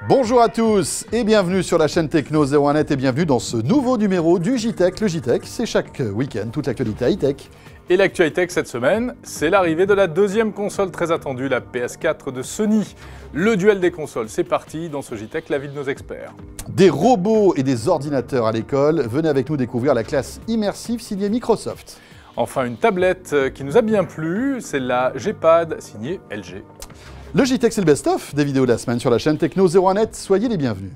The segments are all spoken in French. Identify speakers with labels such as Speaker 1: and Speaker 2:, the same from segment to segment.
Speaker 1: Bonjour à tous et bienvenue sur la chaîne Techno 01net et bienvenue dans ce nouveau numéro du JTech. Le JTech, c'est chaque week-end toute l'actualité high-tech.
Speaker 2: Et l'actu high-tech cette semaine, c'est l'arrivée de la deuxième console très attendue, la PS4 de Sony. Le duel des consoles, c'est parti dans ce JTech, l'avis de nos experts.
Speaker 1: Des robots et des ordinateurs à l'école, venez avec nous découvrir la classe immersive signée Microsoft.
Speaker 2: Enfin, une tablette qui nous a bien plu, c'est la G-Pad signée LG.
Speaker 1: Le JTech, c'est le best-of des vidéos de la semaine sur la chaîne Techno 01net. Soyez les bienvenus.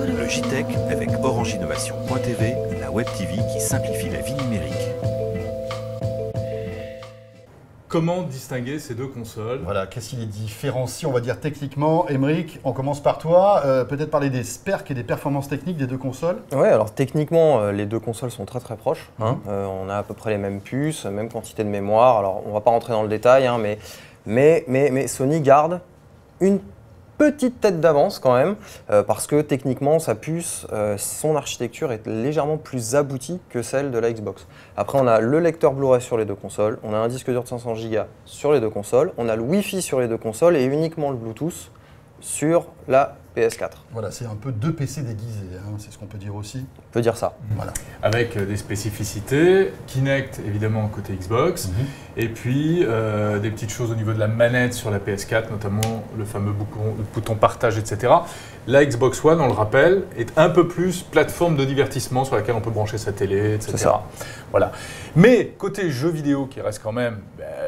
Speaker 3: Le JTech avec Orange Innovation.tv, la web TV qui simplifie la vie numérique.
Speaker 2: Comment distinguer ces deux consoles?
Speaker 1: Voilà, qu'est-ce qui les différencie, on va dire techniquement? Aymeric, on commence par toi. Peut-être parler des specs et des performances techniques des deux consoles.
Speaker 4: Ouais, alors techniquement, les deux consoles sont très proches. On a à peu près les mêmes puces, même quantité de mémoire. Alors, on va pas rentrer dans le détail, hein, mais Sony garde une petite tête d'avance quand même, parce que techniquement, sa puce, son architecture est légèrement plus aboutie que celle de la Xbox. Après, on a le lecteur Blu-ray sur les deux consoles, on a un disque dur de 500 Go sur les deux consoles, on a le Wi-Fi sur les deux consoles et uniquement le Bluetooth sur la PS4.
Speaker 1: Voilà, c'est un peu deux PC déguisés, hein, c'est ce qu'on peut dire aussi.
Speaker 4: On peut dire ça.
Speaker 1: Voilà.
Speaker 2: Avec des spécificités, Kinect évidemment côté Xbox, et puis des petites choses au niveau de la manette sur la PS4, notamment le fameux bouton partage, etc. La Xbox One, on le rappelle, est un peu plus plateforme de divertissement sur laquelle on peut brancher sa télé, etc.
Speaker 4: C'est ça.
Speaker 2: Voilà. Mais côté jeux vidéo, qui reste quand même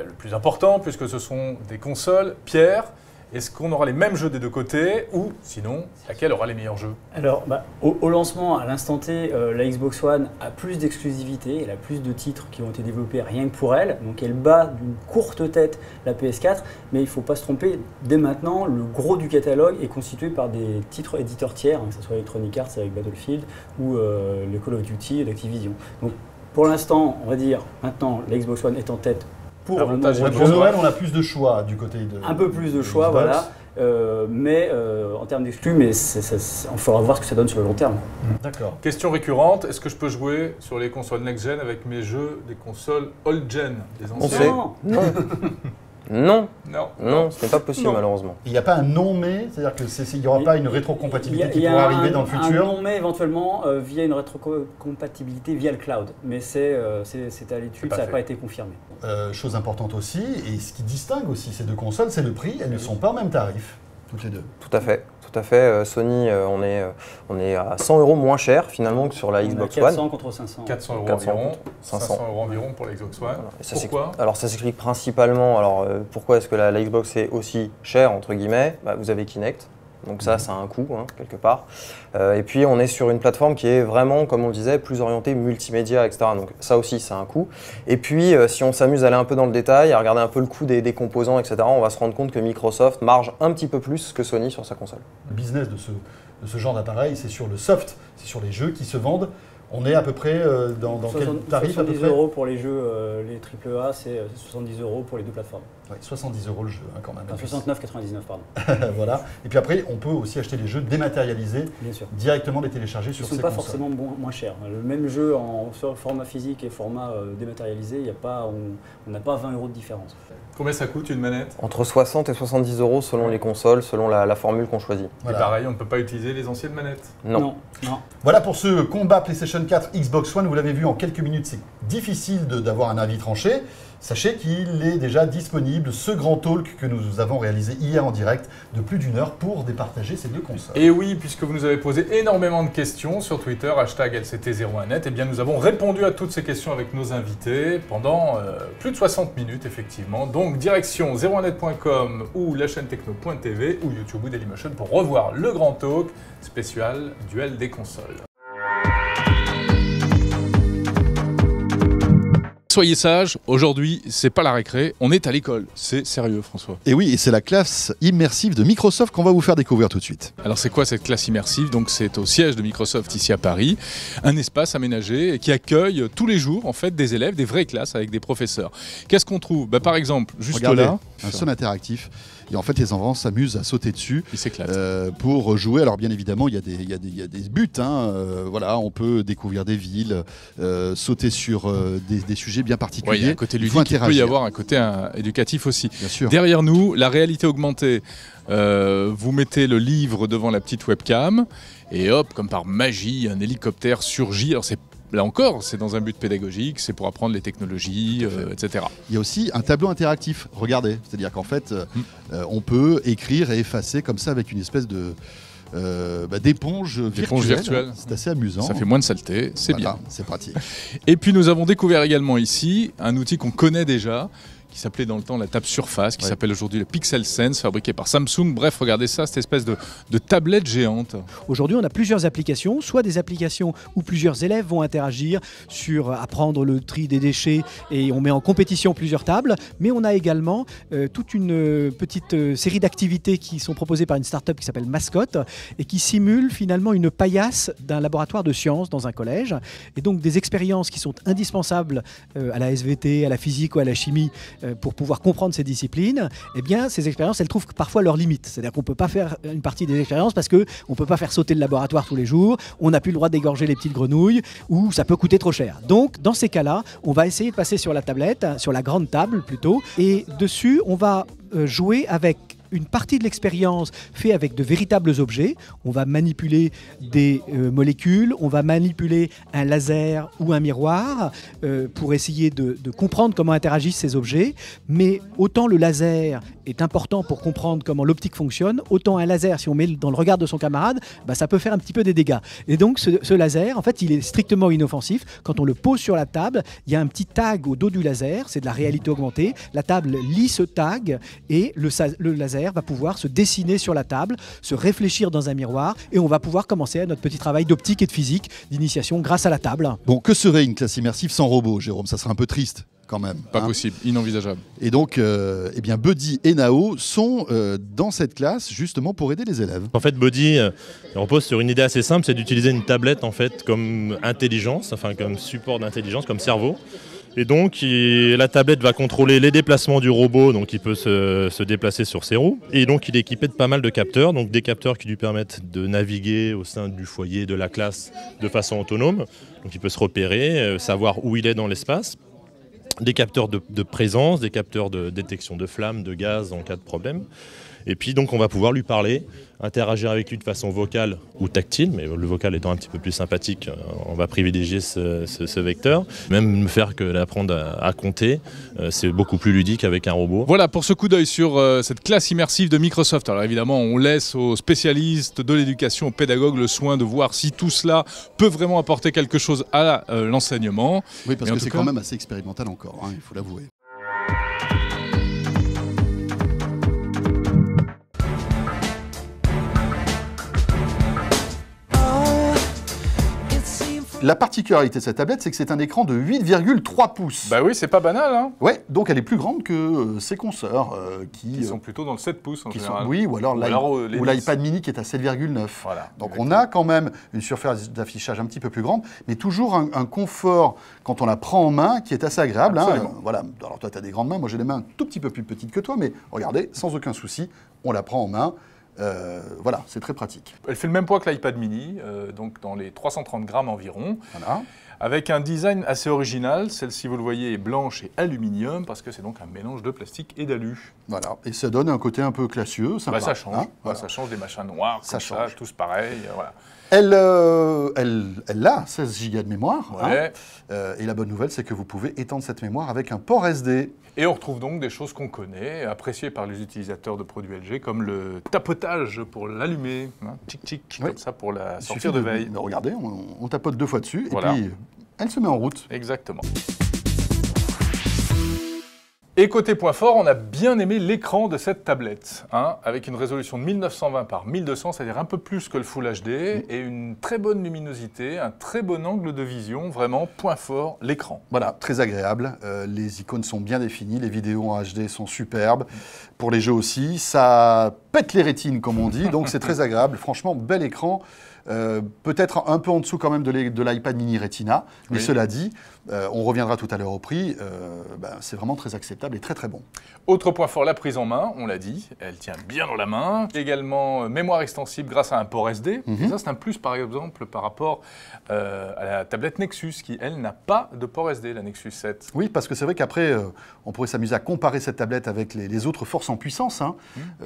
Speaker 2: le plus important, puisque ce sont des consoles, Pierre, est-ce qu'on aura les mêmes jeux des deux côtés ou sinon, laquelle aura les meilleurs jeux?
Speaker 5: Alors, au lancement, à l'instant T, la Xbox One a plus d'exclusivité, elle a plus de titres qui ont été développés rien que pour elle, donc elle bat d'une courte tête la PS4, mais il ne faut pas se tromper, dès maintenant, le gros du catalogue est constitué par des titres éditeurs tiers, que ce soit Electronic Arts avec Battlefield ou les Call of Duty d'Activision. Donc, pour l'instant, on va dire, maintenant, la Xbox One est en tête. Pour
Speaker 1: Noël, on a plus de choix du côté de
Speaker 5: un peu plus de choix,
Speaker 1: Xbox.
Speaker 5: voilà. En termes d'exclus, mais on faudra voir ce que ça donne sur le long terme.
Speaker 1: D'accord.
Speaker 2: Question récurrente, est-ce que je peux jouer sur les consoles next-gen avec mes jeux des consoles old-gen, des
Speaker 4: On
Speaker 2: anciennes?
Speaker 4: sait. Non. Non, ce n'est pas possible
Speaker 2: Non.
Speaker 4: malheureusement.
Speaker 1: Il n'y a pas un non mais, c'est-à-dire qu'il n'y aura pas une rétrocompatibilité qui pourra arriver dans le futur.
Speaker 5: Il y a un non mais éventuellement via une rétrocompatibilité via le cloud, mais c'est à l'étude, ça n'a pas été confirmé.
Speaker 1: Chose importante aussi, et ce qui distingue aussi ces deux consoles, c'est le prix. Elles ne sont pas au même tarif, toutes les deux.
Speaker 4: Tout à fait. Sony, on est à 100 € moins cher finalement que sur la Xbox One.
Speaker 5: 400 contre 500.
Speaker 2: 400 €
Speaker 4: 400
Speaker 2: environ,
Speaker 4: contre 500.
Speaker 2: 500 € environ pour la Xbox One.
Speaker 4: Voilà. Et ça
Speaker 2: Pourquoi?
Speaker 4: Alors ça s'explique principalement, pourquoi est-ce que la Xbox est aussi chère entre guillemets? Vous avez Kinect, donc ça a un coût quelque part. Et puis on est sur une plateforme qui est vraiment, comme on le disait, plus orientée multimédia, etc. Donc ça aussi ça a un coût. Et puis si on s'amuse à aller un peu dans le détail, à regarder un peu le coût des composants, etc., on va se rendre compte que Microsoft marge un petit peu plus que Sony sur sa console.
Speaker 1: Le business de ce genre d'appareil, c'est sur le soft, c'est sur les jeux qui se vendent. On est à peu près dans quel tarif à peu
Speaker 5: 70
Speaker 1: près?
Speaker 5: € pour les jeux, les AAA, c'est 70 € pour les deux plateformes.
Speaker 1: Ouais, 70 € le jeu quand même.
Speaker 5: Enfin, 69,99 pardon.
Speaker 1: Voilà. Et puis après, on peut aussi acheter les jeux dématérialisés,
Speaker 5: Bien sûr.
Speaker 1: directement les télécharger
Speaker 5: Ils
Speaker 1: sur
Speaker 5: ne sont
Speaker 1: ces
Speaker 5: pas
Speaker 1: consoles.
Speaker 5: forcément moins chers. Le même jeu en format physique et format dématérialisé, on n'a pas 20 € de différence.
Speaker 2: Combien ça coûte une manette?
Speaker 4: Entre 60 et 70 € selon les consoles, selon la formule qu'on choisit.
Speaker 1: Voilà.
Speaker 2: Et pareil, on ne peut pas utiliser les anciennes manettes.
Speaker 4: Non.
Speaker 1: Voilà pour ce combat PlayStation 4 Xbox One. Vous l'avez vu en quelques minutes, c'est difficile d'avoir un avis tranché. Sachez qu'il est déjà disponible, ce grand talk que nous avons réalisé hier en direct de plus d'1 heure pour départager ces deux consoles.
Speaker 2: Et oui, puisque vous nous avez posé énormément de questions sur Twitter, #LCT01net, et bien nous avons répondu à toutes ces questions avec nos invités pendant plus de 60 minutes, effectivement. Donc, direction 01net.com ou la chaîne techno.tv ou YouTube ou Dailymotion pour revoir le grand talk spécial duel des consoles. Soyez sages, aujourd'hui, c'est pas la récré, on est à l'école. C'est sérieux, François.
Speaker 1: Et oui, et c'est la classe immersive de Microsoft qu'on va vous faire découvrir tout de suite.
Speaker 2: Alors c'est quoi cette classe immersive? Donc c'est au siège de Microsoft ici à Paris, un espace aménagé qui accueille tous les jours en fait des élèves, des vraies classes avec des professeurs. Qu'est-ce qu'on trouve? Par exemple, juste
Speaker 1: Regardez,
Speaker 2: là,
Speaker 1: un son interactif. Et en fait, les enfants s'amusent à sauter dessus.
Speaker 2: Ils s'éclatent.
Speaker 1: Pour jouer. Alors bien évidemment, il y a des buts. Voilà, on peut découvrir des villes, sauter sur des sujets bien particuliers.
Speaker 2: Il y a un côté ludique, il peut y avoir un côté éducatif aussi.
Speaker 1: Bien sûr.
Speaker 2: Derrière nous, la réalité augmentée. Vous mettez le livre devant la petite webcam et hop, comme par magie, un hélicoptère surgit. Alors là encore, c'est dans un but pédagogique, c'est pour apprendre les technologies, etc.
Speaker 1: Il y a aussi un tableau interactif. Regardez, c'est-à-dire qu'en fait, on peut écrire et effacer comme ça avec une espèce d'éponge virtuelle. C'est assez amusant.
Speaker 2: Ça fait moins de saleté, c'est bien.
Speaker 1: C'est pratique.
Speaker 2: Et puis nous avons découvert également ici un outil qu'on connaît déjà, qui s'appelait dans le temps la table Surface, qui s'appelle aujourd'hui le Pixel Sense, fabriqué par Samsung. Bref, regardez ça, cette espèce de tablette géante.
Speaker 6: Aujourd'hui, on a plusieurs applications, soit des applications où plusieurs élèves vont interagir sur apprendre le tri des déchets et on met en compétition plusieurs tables, mais on a également toute une petite série d'activités qui sont proposées par une start-up qui s'appelle Mascotte et qui simule finalement une paillasse d'un laboratoire de sciences dans un collège. Et donc des expériences qui sont indispensables à la SVT, à la physique ou à la chimie pour pouvoir comprendre ces disciplines, eh bien, ces expériences, elles trouvent parfois leurs limites. C'est-à-dire qu'on ne peut pas faire une partie des expériences parce qu'on ne peut pas faire sauter le laboratoire tous les jours, on n'a plus le droit d'égorger les petites grenouilles, ou ça peut coûter trop cher. Donc, dans ces cas-là, on va essayer de passer sur la tablette, sur la grande table plutôt, et dessus, on va jouer avec une partie de l'expérience fait avec de véritables objets. On va manipuler des molécules, on va manipuler un laser ou un miroir pour essayer de comprendre comment interagissent ces objets. Mais autant le laser est important pour comprendre comment l'optique fonctionne, autant un laser, si on met dans le regard de son camarade, ça peut faire un petit peu des dégâts. Et donc ce laser, en fait, il est strictement inoffensif. Quand on le pose sur la table, il y a un petit tag au dos du laser, c'est de la réalité augmentée. La table lit ce tag et le laser va pouvoir se dessiner sur la table, se réfléchir dans un miroir et on va pouvoir commencer notre petit travail d'optique et de physique, d'initiation grâce à la table.
Speaker 1: Bon, que serait une classe immersive sans robot, Jérôme? Ça serait un peu triste. Quand même.
Speaker 2: Pas possible, inenvisageable.
Speaker 1: Et donc, eh bien, Buddy et Nao sont dans cette classe justement pour aider les élèves.
Speaker 7: En fait, Buddy repose sur une idée assez simple, c'est d'utiliser une tablette en fait comme intelligence, enfin comme support d'intelligence, comme cerveau. Et donc, la tablette va contrôler les déplacements du robot, donc il peut se déplacer sur ses roues. Et donc, il est équipé de pas mal de capteurs, donc des capteurs qui lui permettent de naviguer au sein du foyer de la classe de façon autonome. Donc, il peut se repérer, savoir où il est dans l'espace. Des capteurs de présence, des capteurs de détection de flammes, de gaz en cas de problème. Et puis donc on va pouvoir lui parler, interagir avec lui de façon vocale ou tactile, mais le vocal étant un petit peu plus sympathique, on va privilégier ce vecteur. Même faire que l'apprendre à compter, c'est beaucoup plus ludique avec un robot.
Speaker 2: Voilà pour ce coup d'œil sur cette classe immersive de Microsoft. Alors évidemment, on laisse aux spécialistes de l'éducation, aux pédagogues, le soin de voir si tout cela peut vraiment apporter quelque chose à l'enseignement.
Speaker 1: Oui, parce que c'est quand même assez expérimental encore, il faut l'avouer. La particularité de cette tablette, c'est que c'est un écran de 8,3 pouces.
Speaker 2: Bah oui, c'est pas banal, hein.
Speaker 1: Ouais, donc elle est plus grande que ses consoeurs
Speaker 2: qui sont plutôt dans le 7 pouces en général.
Speaker 1: Oui, ou alors l'iPad mini qui est à 7,9.
Speaker 2: Voilà,
Speaker 1: donc on a quand même une surface d'affichage un petit peu plus grande, mais toujours un confort quand on la prend en main qui est assez agréable. Voilà. Alors toi, tu as des grandes mains, moi j'ai des mains un tout petit peu plus petites que toi, mais regardez, sans aucun souci, on la prend en main. Voilà, c'est très pratique.
Speaker 2: Elle fait le même poids que l'iPad mini, donc dans les 330 grammes environ.
Speaker 1: Voilà.
Speaker 2: Avec un design assez original. Celle-ci, vous le voyez, est blanche et aluminium, parce que c'est donc un mélange de plastique et d'alu.
Speaker 1: Voilà, et ça donne un côté un peu classieux, sympa.
Speaker 2: Ça change, ça change des machins noirs, ça change. Tous pareils, voilà.
Speaker 1: Elle a 16 Go de mémoire.
Speaker 2: Ouais.
Speaker 1: Et la bonne nouvelle, c'est que vous pouvez étendre cette mémoire avec un port SD.
Speaker 2: Et on retrouve donc des choses qu'on connaît, appréciées par les utilisateurs de produits LG, comme le tapotage pour l'allumer, tic-tic, comme ça pour la sortir de veille.
Speaker 1: Regardez, on tapote 2 fois dessus,
Speaker 2: voilà.
Speaker 1: Et puis elle se met en route.
Speaker 2: Exactement. Et côté point fort, on a bien aimé l'écran de cette tablette, avec une résolution de 1920 par 1200, c'est-à-dire un peu plus que le Full HD, et une très bonne luminosité, un très bon angle de vision, vraiment point fort, l'écran.
Speaker 1: Voilà, très agréable, les icônes sont bien définies, les vidéos en HD sont superbes, pour les jeux aussi, ça pète les rétines comme on dit, donc c'est très agréable, franchement, bel écran. Peut-être un peu en dessous quand même de l'iPad mini Retina, mais cela dit, on reviendra tout à l'heure au prix, c'est vraiment très acceptable. portable est très très bon.
Speaker 2: Autre point fort, la prise en main, on l'a dit, elle tient bien dans la main. Également, mémoire extensible grâce à un port SD. Et ça, c'est un plus, par exemple, par rapport à la tablette Nexus, qui, elle, n'a pas de port SD, la Nexus 7.
Speaker 1: Oui, parce que c'est vrai qu'après, on pourrait s'amuser à comparer cette tablette avec les autres forces en puissance, hein,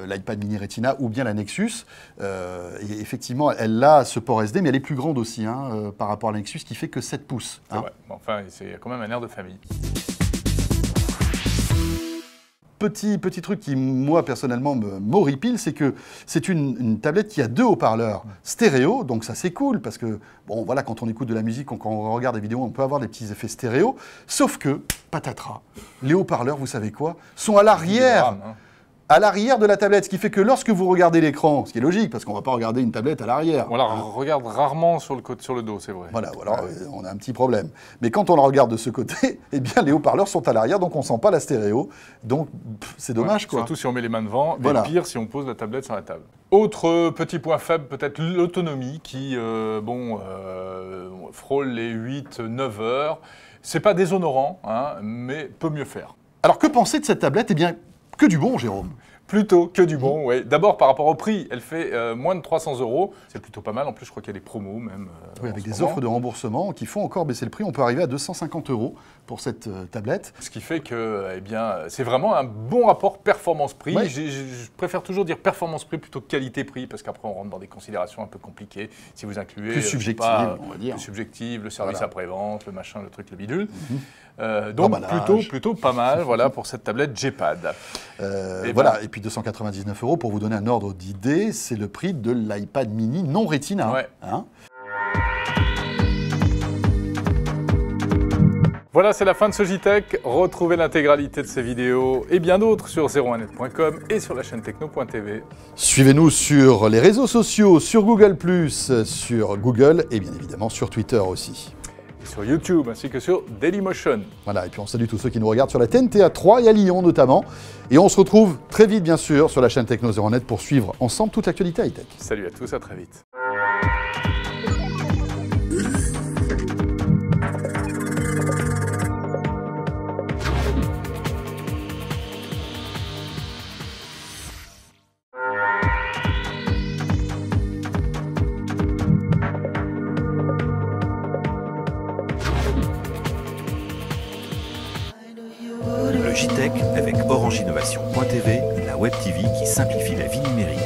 Speaker 1: l'iPad mini Retina ou bien la Nexus. Et effectivement, elle a ce port SD, mais elle est plus grande aussi hein, par rapport à la Nexus, qui fait que 7 pouces.
Speaker 2: C'est vrai. Enfin, c'est quand même un air de famille.
Speaker 1: Petit truc qui, moi, personnellement, m'horripile, c'est que c'est une tablette qui a 2 haut-parleurs stéréo, donc ça, c'est cool, parce que, bon, voilà, quand on écoute de la musique, quand on regarde des vidéos, on peut avoir des petits effets stéréo, sauf que, patatras, les haut-parleurs, vous savez quoi, sont à l'arrière. À l'arrière de la tablette, ce qui fait que lorsque vous regardez l'écran, ce qui est logique, parce qu'on ne va pas regarder une tablette à l'arrière.
Speaker 2: On la regarde rarement sur le dos, c'est vrai.
Speaker 1: Voilà, alors on a un petit problème. Mais quand on la regarde de ce côté, eh bien les haut-parleurs sont à l'arrière, donc on ne sent pas la stéréo. Donc c'est dommage, quoi.
Speaker 2: Surtout si on met les mains devant,
Speaker 1: voilà.
Speaker 2: Et pire si on pose la tablette sur la table. Autre petit point faible, peut-être l'autonomie qui, frôle les 8-9 heures. C'est pas déshonorant, hein, mais peut mieux faire.
Speaker 1: Alors que penser de cette tablette? Eh bien, que du bon, Jérôme.
Speaker 2: Plutôt que du bon, oui. D'abord, par rapport au prix, elle fait moins de 300 €. C'est plutôt pas mal. En plus, je crois qu'il y a des promos même.
Speaker 1: Oui, avec des offres de remboursement qui font encore baisser le prix. On peut arriver à 250 € pour cette tablette.
Speaker 2: Ce qui fait que, eh bien, c'est vraiment un bon rapport performance-prix.
Speaker 1: Ouais.
Speaker 2: Je préfère toujours dire performance-prix plutôt que qualité-prix, parce qu'après, on rentre dans des considérations un peu compliquées. Si vous incluez...
Speaker 1: Plus subjectives, on va dire.
Speaker 2: Plus subjectives, le service après-vente, le machin, le truc, le bidule.
Speaker 1: Donc,
Speaker 2: plutôt pas mal, voilà, pour cette tablette G-Pad.
Speaker 1: Voilà, et puis 299 € pour vous donner un ordre d'idée, c'est le prix de l'iPad mini non Retina.
Speaker 2: Ouais.
Speaker 1: Hein.
Speaker 2: Voilà, c'est la fin de ce JTech. Retrouvez l'intégralité de ces vidéos et bien d'autres sur 01net.com et sur la chaîne techno.tv.
Speaker 1: Suivez-nous sur les réseaux sociaux, sur Google+, sur Google et bien évidemment sur Twitter aussi.
Speaker 2: Sur YouTube ainsi que sur Dailymotion.
Speaker 1: Voilà, et puis on salue tous ceux qui nous regardent sur la TNT à 3 et à Lyon notamment. Et on se retrouve très vite bien sûr sur la chaîne Techno 01net pour suivre ensemble toute l'actualité high-tech.
Speaker 2: Salut à tous, à très vite.
Speaker 3: Le JTech avec Orange Innovation.tv, la web TV qui simplifie la vie numérique.